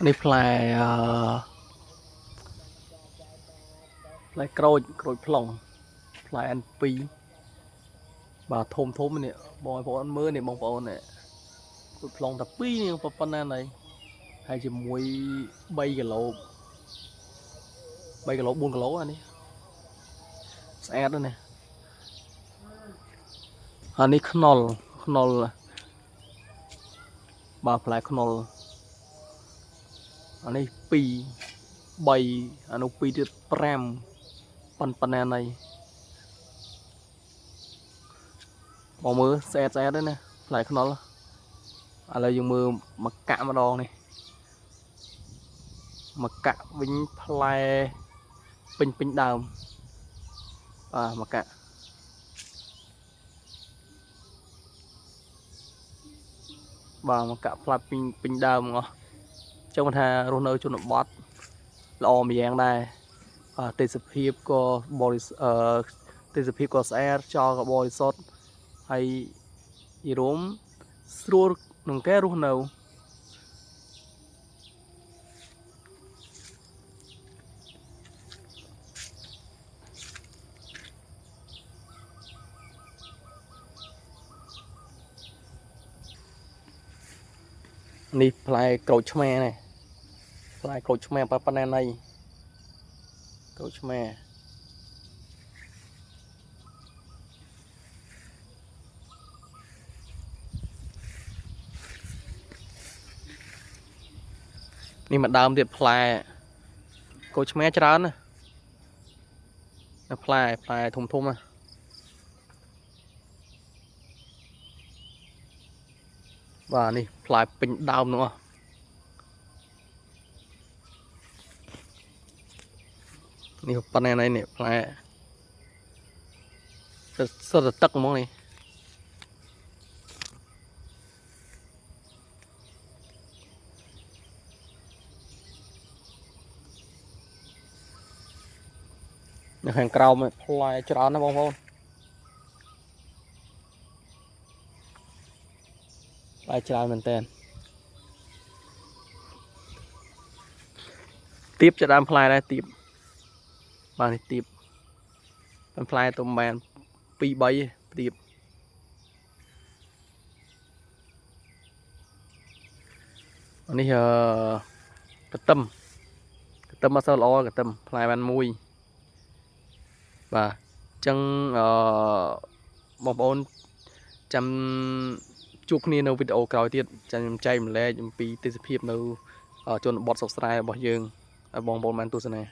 នេះផ្លែផ្លែក្រូចប្លុងផ្លែអានពីរបាទធំនេះបងប្អូនមើលនេះបងប្អូននេះក្រូចប្លុងតែ2នេះប៉ុណ្ណាណៃហើយជាមួយ3គីឡូ4គីឡូអានេះស្អាតណាស់អានេះខ្នុរបាទផ្លែខ្នុរអានេះ2 3អានោះ2ទៀត5ប៉ុណ្ណាណៃបងមើលស្អាតទេណាផ្លែខ្នុរឥឡូវយើងមើលមកកាក់ម្ដងនេះមកកាក់វិញផ្លែពេញដើមបាទមកកាក់បាទមកកាក់ផ្លែពេញដើមអស់ចឹងថារស់នៅជនបទល្អម្យ៉ាងដែរទេសភាពក៏ទេសភាពក៏ស្អាតចោលក៏បរិសុទ្ធហើយយីរោមស្រួលក្នុងការរស់នៅនេះផ្លែក្រូចឆ្មានេះផ្លែក្រូចឆ្មាប៉ុណ្ណាណៃក្រូចឆ្មានេះមកដើមទៀតផ្លែក្រូចឆ្មាច្រើនណាផ្លែធំណាបាទនេះផ្លែពេញដើមនោះនេះប៉ុណ្ណាណៃនេះផ្លែសុទ្ធតែទឹកហ្មងនេះនៅខាងក្រោមផ្លែច្រើនណាបងប្អូនផ្លែច្រើនមែនតើទៀបជាដើមផ្លែដែរទៀបបាទនេះទៀបផ្លែទុំបាន2 3ទៀបនេះកទឹមអត់សូវល្អកទឹមផ្លែបាន1បាទអញ្ចឹងបងប្អូនចាំជួបគ្នានៅវីដេអូក្រោយទៀតចាំខ្ញុំចែកម្លែកអំពីទេសភាពនៅជនបទស្រុកស្រែរបស់យើងឲ្យបងប្អូនបានទស្សនា